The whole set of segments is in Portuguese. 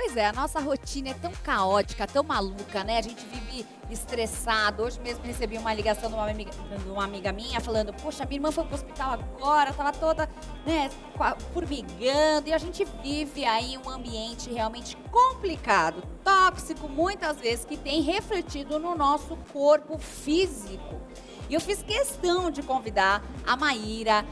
Pois é, a nossa rotina é tão caótica, tão maluca, né? A gente vive estressado. Hoje mesmo recebi uma ligação de uma amiga minha falando: poxa, minha irmã foi pro hospital agora, tava toda, né, formigando. E a gente vive aí um ambiente realmente complicado, tóxico, muitas vezes, que tem refletido no nosso corpo físico. E eu fiz questão de convidar a Maíra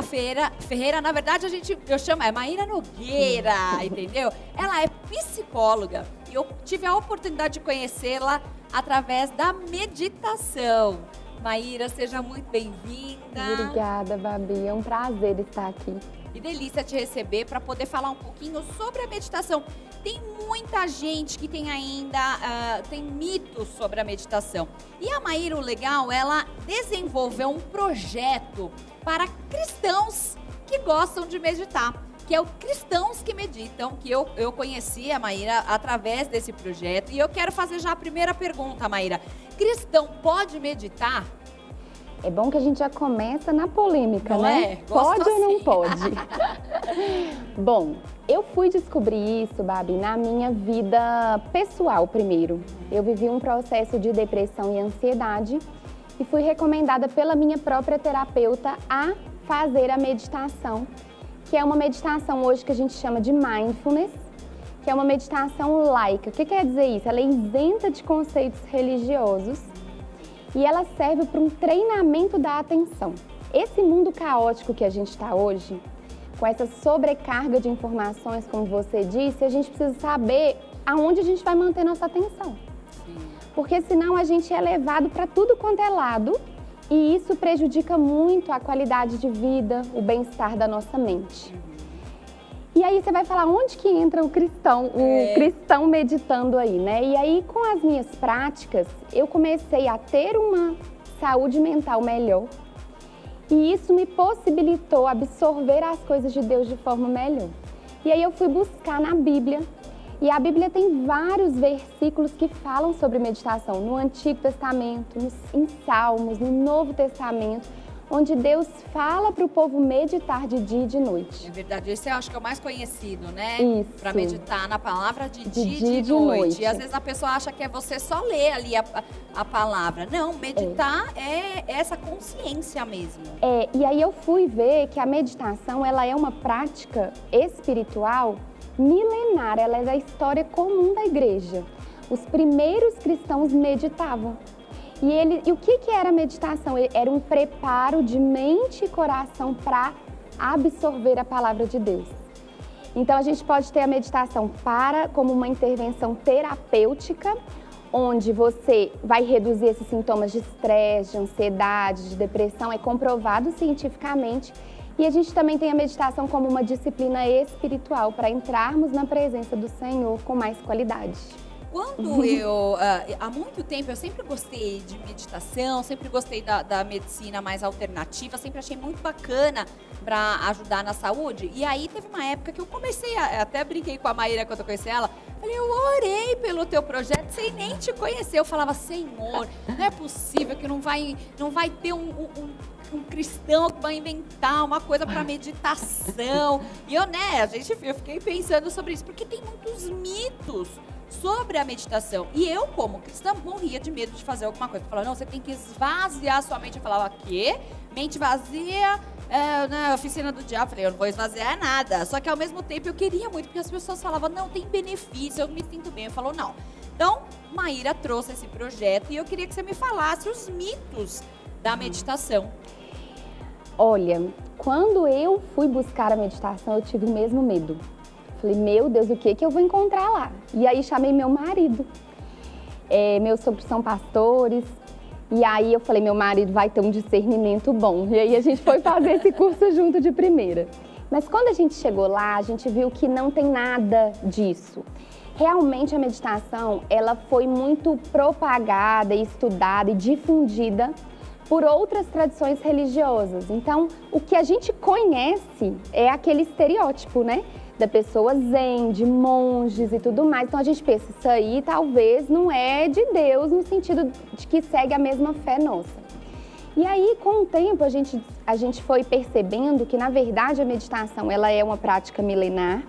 Ferreira, na verdade eu chamo, é Maíra Nogueira, entendeu? Ela é psicóloga e eu tive a oportunidade de conhecê-la através da meditação. Maíra, seja muito bem-vinda. Obrigada, Babi. É um prazer estar aqui. Que delícia te receber para poder falar um pouquinho sobre a meditação. Tem muita gente que tem ainda, tem mitos sobre a meditação. E a Maíra, o legal, ela desenvolveu um projeto para cristãos que gostam de meditar, que é o Cristãos que Meditam, que eu conheci a Maíra através desse projeto. E eu quero fazer já a primeira pergunta, Maíra. Cristão pode meditar? É bom que a gente já começa na polêmica, não né? É? Gosto Pode ou não assim. pode? Bom, eu fui descobrir isso, Babi, na minha vida pessoal primeiro. Eu vivi um processo de depressão e ansiedade e fui recomendada pela minha própria terapeuta a fazer a meditação, que é uma meditação hoje que a gente chama de mindfulness, que é uma meditação laica. O que quer dizer isso? Ela é isenta de conceitos religiosos e ela serve para um treinamento da atenção. Esse mundo caótico que a gente está hoje, com essa sobrecarga de informações, como você disse, a gente precisa saber aonde a gente vai manter nossa atenção. Sim. Porque senão a gente é levado para tudo quanto é lado e isso prejudica muito a qualidade de vida, o bem-estar da nossa mente. E aí você vai falar, onde que entra o cristão meditando aí, né? E aí, com as minhas práticas, eu comecei a ter uma saúde mental melhor. E isso me possibilitou absorver as coisas de Deus de forma melhor. E aí eu fui buscar na Bíblia. E a Bíblia tem vários versículos que falam sobre meditação. No Antigo Testamento, em Salmos, no Novo Testamento, onde Deus fala para o povo meditar de dia e de noite. É verdade, esse eu acho que é o mais conhecido, né? Isso. Para meditar na palavra de dia dia e de noite. E às vezes a pessoa acha que é você só ler ali a palavra. Não, meditar é essa consciência mesmo. E aí eu fui ver que a meditação, ela é uma prática espiritual milenar, ela é da história comum da igreja. Os primeiros cristãos meditavam. E o que era a meditação? Era um preparo de mente e coração para absorver a palavra de Deus. Então a gente pode ter a meditação como uma intervenção terapêutica, onde você vai reduzir esses sintomas de estresse, de ansiedade, de depressão, é comprovado cientificamente. E a gente também tem a meditação como uma disciplina espiritual para entrarmos na presença do Senhor com mais qualidade. Quando há muito tempo, eu sempre gostei de meditação, sempre gostei da medicina mais alternativa, sempre achei muito bacana para ajudar na saúde. E aí teve uma época que eu comecei, até brinquei com a Maíra quando eu conheci ela, falei, eu orei pelo teu projeto sem nem te conhecer. Eu falava, Senhor, não é possível que não vai ter um cristão que vai inventar uma coisa para meditação. E eu fiquei pensando sobre isso, porque tem muitos mitos sobre a meditação. E eu, como cristã, morria de medo de fazer alguma coisa. Eu falava, não, você tem que esvaziar a sua mente. Eu falava, quê? Mente vazia na oficina do diabo. Eu falei, eu não vou esvaziar nada. Só que ao mesmo tempo eu queria muito, porque as pessoas falavam, não, tem benefício, eu me sinto bem. Eu falo, não. Então, Maíra trouxe esse projeto e eu queria que você me falasse os mitos da meditação. Olha, quando eu fui buscar a meditação, eu tive o mesmo medo. Falei, meu Deus, o que eu vou encontrar lá? E aí chamei meu marido. Meus sogros são pastores. E aí eu falei, meu marido vai ter um discernimento bom. E aí a gente foi fazer esse curso junto de primeira. Mas quando a gente chegou lá, a gente viu que não tem nada disso. Realmente a meditação, ela foi muito propagada, estudada e difundida por outras tradições religiosas. Então, o que a gente conhece é aquele estereótipo, né? Da pessoa zen, de monges e tudo mais. Então a gente pensa, isso aí talvez não é de Deus no sentido de que segue a mesma fé nossa. E aí, com o tempo, a gente foi percebendo que, na verdade, a meditação ela é uma prática milenar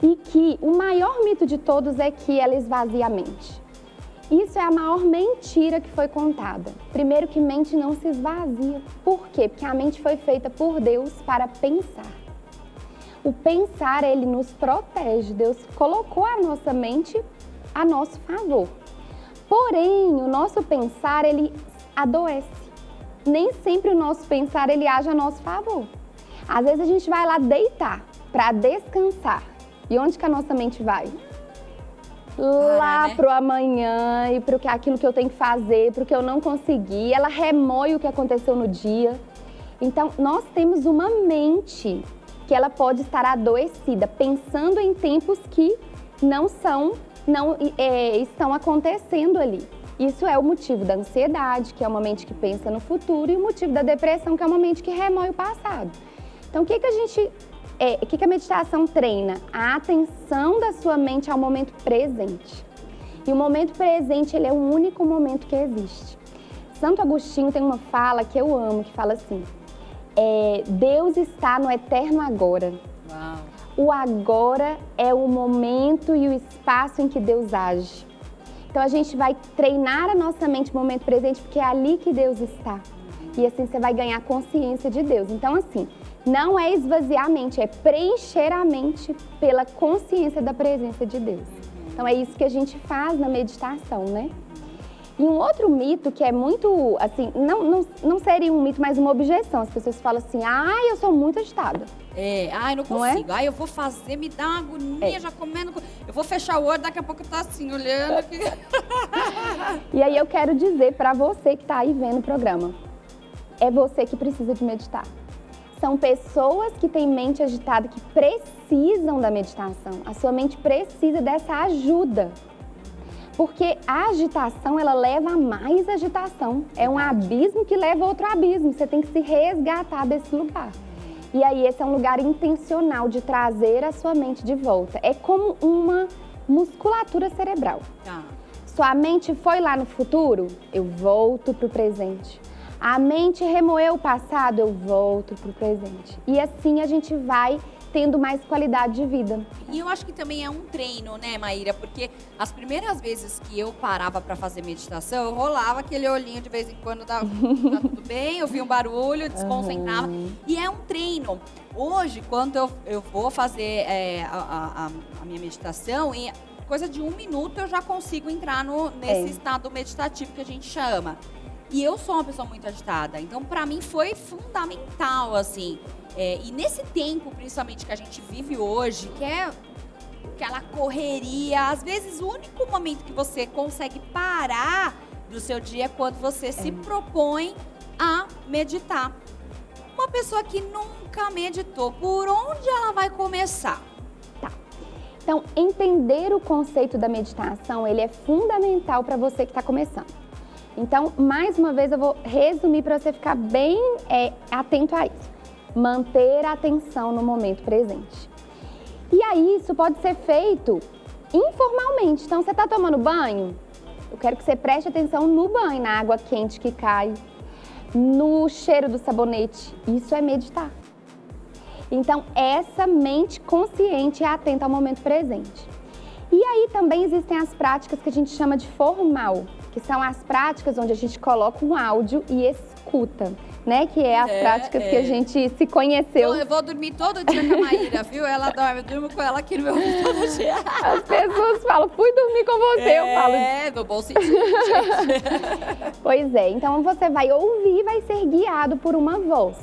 e que o maior mito de todos é que ela esvazia a mente. Isso é a maior mentira que foi contada. Primeiro que mente não se esvazia. Por quê? Porque a mente foi feita por Deus para pensar. O pensar, ele nos protege. Deus colocou a nossa mente a nosso favor. Porém, o nosso pensar, ele adoece. Nem sempre o nosso pensar, ele age a nosso favor. Às vezes a gente vai lá deitar para descansar. E onde que a nossa mente vai? Lá pro amanhã e pro que aquilo que eu tenho que fazer, pro que eu não consegui. Ela remói o que aconteceu no dia. Então, nós temos uma mente que ela pode estar adoecida, pensando em tempos que não estão acontecendo ali. Isso é o motivo da ansiedade, que é uma mente que pensa no futuro, e o motivo da depressão, que é uma mente que remói o passado. Então, o que a meditação treina? A atenção da sua mente ao momento presente. E o momento presente, ele é o único momento que existe. Santo Agostinho tem uma fala que eu amo, que fala assim, Deus está no eterno agora. Uau. O agora é o momento e o espaço em que Deus age. Então a gente vai treinar a nossa mente no momento presente, porque é ali que Deus está. E assim você vai ganhar consciência de Deus. Então assim, não é esvaziar a mente, é preencher a mente pela consciência da presença de Deus. Então é isso que a gente faz na meditação, né? E um outro mito que é muito, assim, não seria um mito, mas uma objeção. As pessoas falam assim, eu sou muito agitada. Não consigo. Não é? Eu vou fazer, me dá uma agonia, já comendo. Eu vou fechar o olho, daqui a pouco eu tô assim, olhando. E aí eu quero dizer para você que tá aí vendo o programa, é você que precisa de meditar. São pessoas que têm mente agitada, que precisam da meditação. A sua mente precisa dessa ajuda. Porque a agitação, ela leva a mais agitação. É um abismo que leva a outro abismo. Você tem que se resgatar desse lugar. E aí, esse é um lugar intencional de trazer a sua mente de volta. É como uma musculatura cerebral. Sua mente foi lá no futuro, eu volto pro presente. A mente remoeu o passado, eu volto pro presente. E assim a gente vai tendo mais qualidade de vida. E eu acho que também é um treino, né, Maíra? Porque as primeiras vezes que eu parava para fazer meditação, eu rolava aquele olhinho de vez em quando, tá tudo bem, eu via um barulho, desconcentrava. E é um treino. Hoje, quando eu vou fazer a minha meditação, em coisa de 1 minuto eu já consigo entrar nesse estado meditativo que a gente chama. E eu sou uma pessoa muito agitada, então para mim foi fundamental, assim. E nesse tempo, principalmente, que a gente vive hoje, que é aquela correria, às vezes o único momento que você consegue parar do seu dia é quando você se propõe a meditar. Uma pessoa que nunca meditou, por onde ela vai começar? Então, entender o conceito da meditação, ele é fundamental para você que está começando. Então, mais uma vez, eu vou resumir para você ficar bem atento a isso. Manter a atenção no momento presente. E aí, isso pode ser feito informalmente. Então, você está tomando banho? Eu quero que você preste atenção no banho, na água quente que cai, no cheiro do sabonete. Isso é meditar. Então, essa mente consciente é atenta ao momento presente. E aí também existem as práticas que a gente chama de formal, que são as práticas onde a gente coloca um áudio e escuta, né? Que é as práticas que a gente se conheceu. Eu vou dormir todo dia com a Maíra, viu? Ela dorme, eu durmo com ela aqui no meu ouvido todo dia. As pessoas falam, fui dormir com você, eu falo. No bom sentido, gente. Pois é, então você vai ouvir e vai ser guiado por uma voz.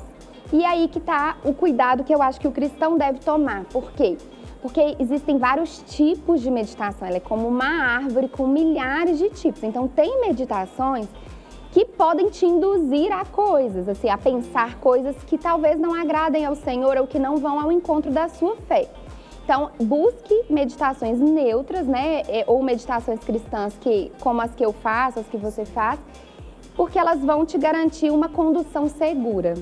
E aí que tá o cuidado que eu acho que o cristão deve tomar. Por quê? Porque existem vários tipos de meditação, ela é como uma árvore com milhares de tipos. Então, tem meditações que podem te induzir a coisas, assim, a pensar coisas que talvez não agradem ao Senhor ou que não vão ao encontro da sua fé. Então, busque meditações neutras, né, ou meditações cristãs, como as que eu faço, as que você faz, porque elas vão te garantir uma condução segura.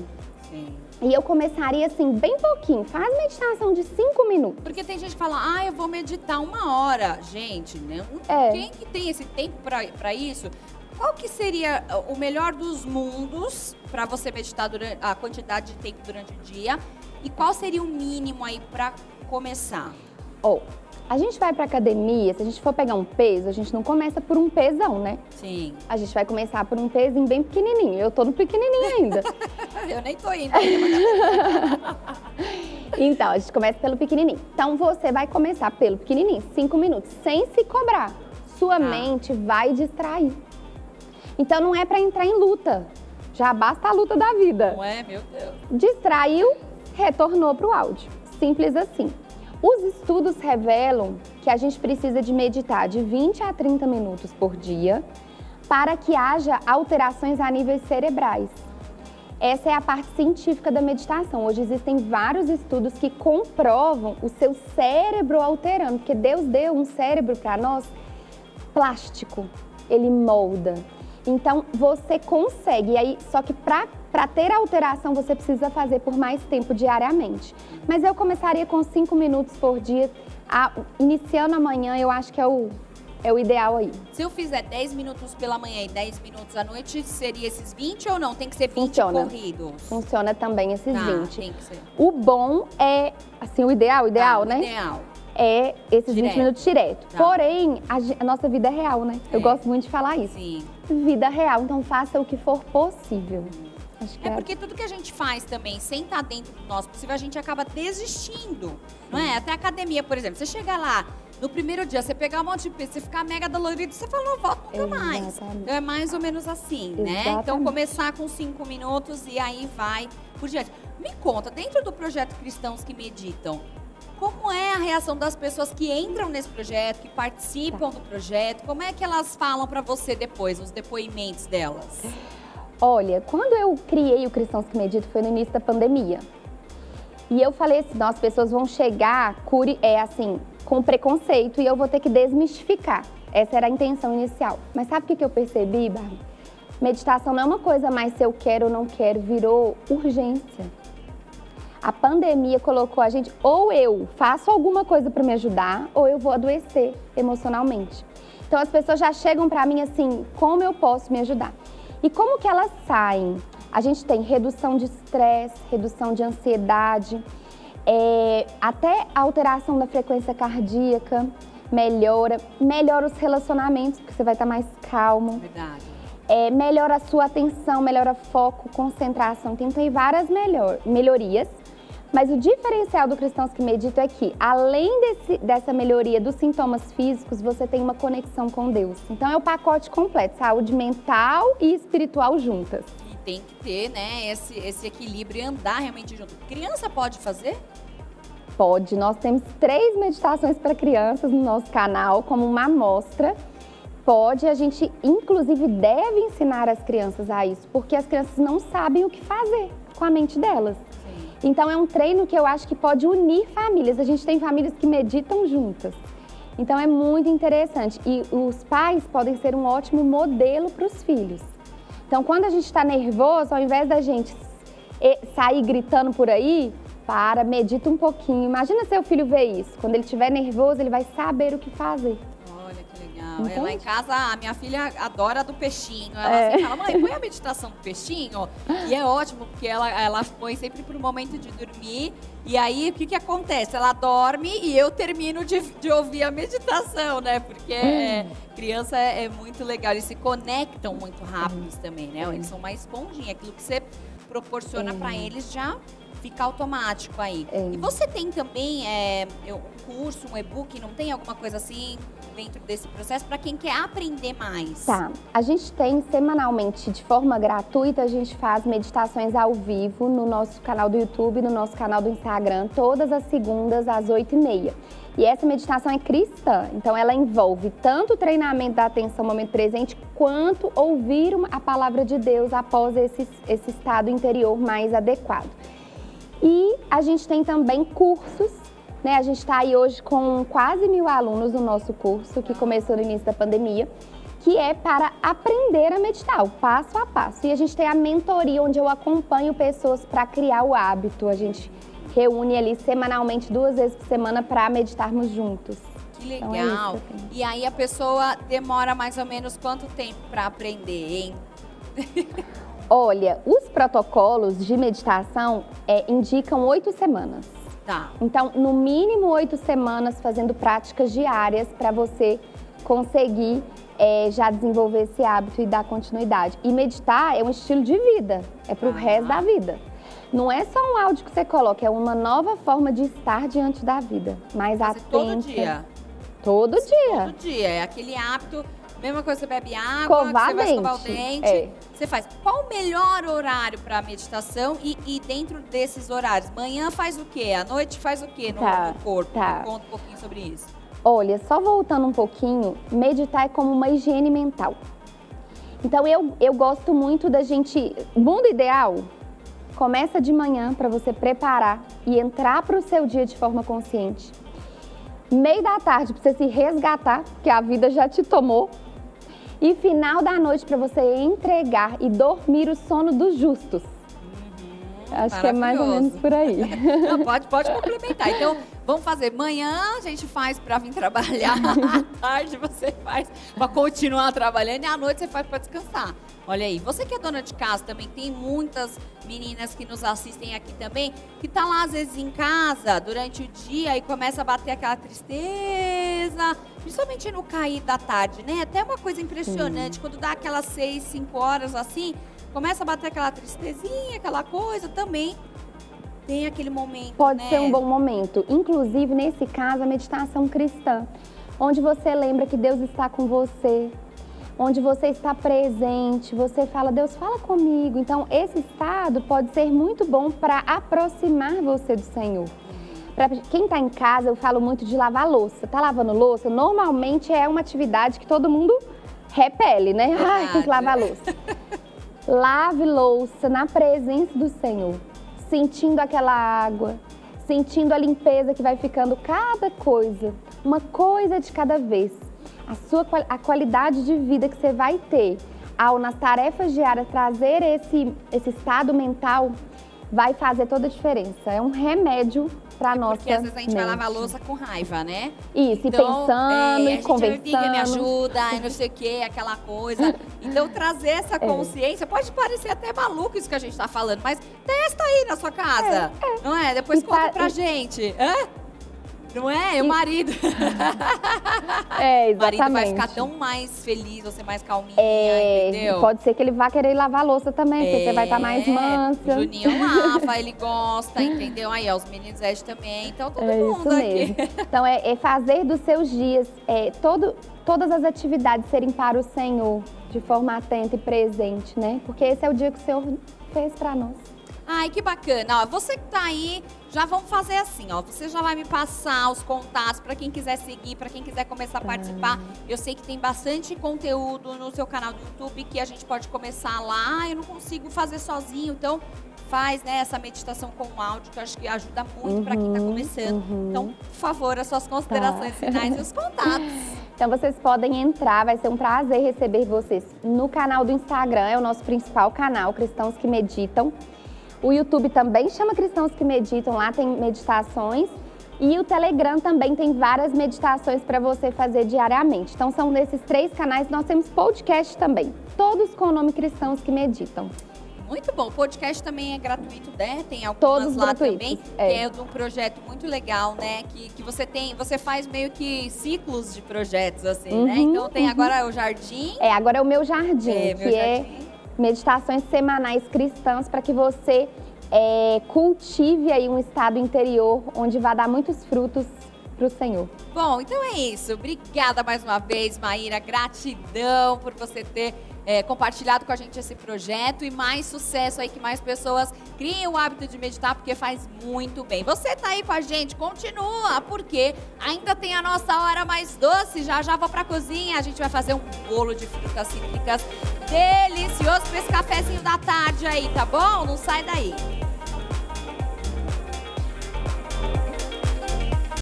Sim. E eu começaria assim, bem pouquinho. Faz meditação de 5 minutos. Porque tem gente que fala, eu vou meditar 1 hora. Gente, né? Quem que tem esse tempo para isso? Qual que seria o melhor dos mundos para você meditar a quantidade de tempo durante o dia? E qual seria o mínimo aí para começar? Ó, a gente vai pra academia, se a gente for pegar um peso, a gente não começa por um pesão, né? Sim. A gente vai começar por um pezinho bem pequenininho. Eu tô no pequenininho ainda. Eu nem tô indo ainda pra academia. Então, a gente começa pelo pequenininho. Então, você vai começar pelo pequenininho, 5 minutos, sem se cobrar. Sua mente vai distrair. Então, não é pra entrar em luta. Já basta a luta da vida. Não é? Meu Deus. Distraiu, retornou pro áudio. Simples assim. Os estudos revelam que a gente precisa de meditar de 20 a 30 minutos por dia para que haja alterações a níveis cerebrais. Essa é a parte científica da meditação. Hoje existem vários estudos que comprovam o seu cérebro alterando, porque Deus deu um cérebro para nós plástico, ele molda. Então, você consegue, e aí, só que para ter alteração, você precisa fazer por mais tempo diariamente. Mas eu começaria com 5 minutos por dia, iniciando amanhã, eu acho que é o ideal aí. Se eu fizer 10 minutos pela manhã e 10 minutos à noite, seria esses 20 ou não? Tem que ser 20 corridos? Funciona também esses 20. Tem que ser. O bom é, assim, o ideal, né? O ideal. É esses 20 minutos direto. Tá. Porém, a nossa vida é real, né? Eu gosto muito de falar isso. Sim. Vida real, então faça o que for possível. Acho que porque tudo que a gente faz também, sem estar dentro do nosso possível, a gente acaba desistindo, não é? Até a academia, por exemplo, você chega lá, no primeiro dia, você pegar um monte de peso, você ficar mega dolorido, você fala, não volto nunca mais. Então é mais ou menos assim, né? Então começar com 5 minutos e aí vai por diante. Me conta, dentro do projeto Cristãos que Meditam, como é a reação das pessoas que entram nesse projeto, que participam do projeto? Como é que elas falam para você depois, os depoimentos delas? Olha, quando eu criei o Cristãos que Meditam foi no início da pandemia. E eu falei assim, as pessoas vão chegar com preconceito e eu vou ter que desmistificar. Essa era a intenção inicial. Mas sabe o que eu percebi, Bárbara? Meditação não é uma coisa mais se eu quero ou não quero, virou urgência. A pandemia colocou a gente, ou eu faço alguma coisa para me ajudar, ou eu vou adoecer emocionalmente. Então as pessoas já chegam para mim assim, como eu posso me ajudar? E como que elas saem? A gente tem redução de estresse, redução de ansiedade, até alteração da frequência cardíaca, melhora os relacionamentos, porque você vai estar mais calmo. Verdade. Melhora a sua atenção, melhora foco, concentração. Tem várias melhorias. Mas o diferencial do Cristãos que Meditam é que, além dessa melhoria dos sintomas físicos, você tem uma conexão com Deus. Então é o pacote completo, saúde mental e espiritual juntas. E tem que ter, né, esse equilíbrio e andar realmente junto. Criança pode fazer? Pode. Nós temos 3 meditações para crianças no nosso canal, como uma amostra. Pode, a gente inclusive deve ensinar as crianças a isso, porque as crianças não sabem o que fazer com a mente delas. Então é um treino que eu acho que pode unir famílias. A gente tem famílias que meditam juntas. Então é muito interessante. E os pais podem ser um ótimo modelo para os filhos. Então quando a gente está nervoso, ao invés da gente sair gritando por aí, medita um pouquinho. Imagina seu filho ver isso. Quando ele estiver nervoso, ele vai saber o que fazer. Olha que legal. Entende? Lá em casa, a minha filha adora a do peixinho. Ela sempre fala, mãe, põe a meditação do peixinho. E é ótimo, porque ela põe sempre pro momento de dormir. E aí, o que acontece? Ela dorme e eu termino de ouvir a meditação, né? Porque criança é muito legal. Eles se conectam muito rápidos também, né? Eles são uma esponjinha. Aquilo que você proporciona para eles já fica automático aí. E você tem também um curso, um e-book, não tem alguma coisa assim dentro desse processo para quem quer aprender mais? Tá. A gente tem semanalmente, de forma gratuita, a gente faz meditações ao vivo no nosso canal do YouTube, no nosso canal do Instagram, todas as segundas às 8h30. E essa meditação é cristã, então ela envolve tanto o treinamento da atenção no momento presente, quanto ouvir a palavra de Deus após esse estado interior mais adequado. E a gente tem também cursos, né? A gente está aí hoje com quase 1.000 alunos no nosso curso, que começou no início da pandemia, que é para aprender a meditar, o passo a passo. E a gente tem a mentoria, onde eu acompanho pessoas para criar o hábito. A gente reúne ali semanalmente 2 vezes por semana para meditarmos juntos. Que legal. Então e aí a pessoa demora mais ou menos quanto tempo para aprender, hein? Olha, os protocolos de meditação indicam 8 semanas. Tá. Então, no mínimo 8 semanas fazendo práticas diárias para você conseguir já desenvolver esse hábito e dar continuidade. E meditar é um estilo de vida, é pro resto da vida. Não é só um áudio que você coloca, é uma nova forma de estar diante da vida. Mais atenta. Todo dia. Todo dia. Todo dia. É aquele hábito, mesma coisa, você bebe água, Escovar você vai escovar o dente. É. Você faz. Qual o melhor horário para meditação e dentro desses horários? Manhã faz o quê? À noite faz o quê no corpo? Tá. Conta um pouquinho sobre isso. Olha, só voltando um pouquinho, meditar é como uma higiene mental. Então, eu gosto muito da gente... Mundo ideal, começa de manhã para você preparar e entrar para o seu dia de forma consciente. Meio da tarde para você se resgatar, porque a vida já te tomou. E final da noite para você entregar e dormir o sono dos justos. Acho que é mais ou menos por aí. Não, pode complementar. Então, vamos fazer. Manhã a gente faz para vir trabalhar, à tarde você faz para continuar trabalhando e à noite você faz para descansar. Olha aí, você que é dona de casa também, tem muitas meninas que nos assistem aqui também, que tá lá às vezes em casa durante o dia e começa a bater aquela tristeza, principalmente no cair da tarde, né? Até uma coisa impressionante, quando dá aquelas 6, 5 horas assim, começa a bater aquela tristezinha, aquela coisa, também tem aquele momento, Pode né? ser um bom momento. Inclusive, nesse caso, a meditação cristã, onde você lembra que Deus está com você, onde você está presente, você fala, Deus, fala comigo. Então, esse estado pode ser muito bom para aproximar você do Senhor. Para quem está em casa, eu falo muito de lavar louça. Tá lavando louça? Normalmente é uma atividade que todo mundo repele, né? Ai, tem que lavar louça. Lave louça na presença do Senhor, sentindo aquela água, sentindo a limpeza que vai ficando cada coisa, uma coisa de cada vez. A qualidade de vida que você vai ter ao, nas tarefas diárias, trazer esse estado mental, vai fazer toda a diferença. É um remédio para nossa Porque às vezes a gente mente. vai lavar a louça com raiva, né? Isso, então, e pensando, e conversando. Ninguém me ajuda, e não sei o que, aquela coisa. Então, trazer essa consciência, pode parecer até maluco isso que a gente tá falando, mas testa aí na sua casa, não é? Depois conta pra gente. Não é? E o marido. É, exatamente. O marido vai ficar tão mais feliz, você mais calminha, entendeu? Pode ser que ele vá querer lavar a louça também, porque você vai estar mais mansa. O Juninho lava, ele gosta, entendeu? Aí, ó, os meninos Ed também, então todo mundo isso aqui. mesmo. Então, é fazer dos seus dias, todas as atividades serem para o Senhor, de forma atenta e presente, né? Porque esse é o dia que o Senhor fez para nós. Ai, que bacana. Ó, você que tá aí, já vamos fazer assim, ó. Você já vai me passar os contatos para quem quiser seguir, para quem quiser começar a participar. Eu sei que tem bastante conteúdo no seu canal do YouTube que a gente pode começar lá. Eu não consigo fazer sozinho, então faz, né, essa meditação com áudio, que eu acho que ajuda muito para quem tá começando. Então, por favor, as suas considerações finais e os contatos. Então, vocês podem entrar, vai ser um prazer receber vocês no canal do Instagram, é o nosso principal canal, Cristãos que Meditam. O YouTube também chama Cristãos que Meditam, lá tem meditações. E o Telegram também tem várias meditações para você fazer diariamente. Então, são nesses 3 canais, nós temos podcast também, todos com o nome Cristãos que Meditam. Muito bom. O podcast também é gratuito, né? Tem algumas Todos lá gratuitos, também. É de um projeto muito legal, né? Que você faz meio que ciclos de projetos, assim, né? Então tem agora o Jardim. Agora é o Meu Jardim, é meditações semanais cristãs para que você cultive aí um estado interior onde vai dar muitos frutos para o Senhor. Bom, então é isso. Obrigada mais uma vez, Maíra. Gratidão por você ter compartilhado com a gente esse projeto e mais sucesso aí, que mais pessoas criem o hábito de meditar, porque faz muito bem. Você tá aí com a gente, continua, porque ainda tem a nossa hora mais doce. Já já vou pra cozinha, a gente vai fazer um bolo de frutas cítricas delicioso para esse cafezinho da tarde aí, tá bom? Não sai daí.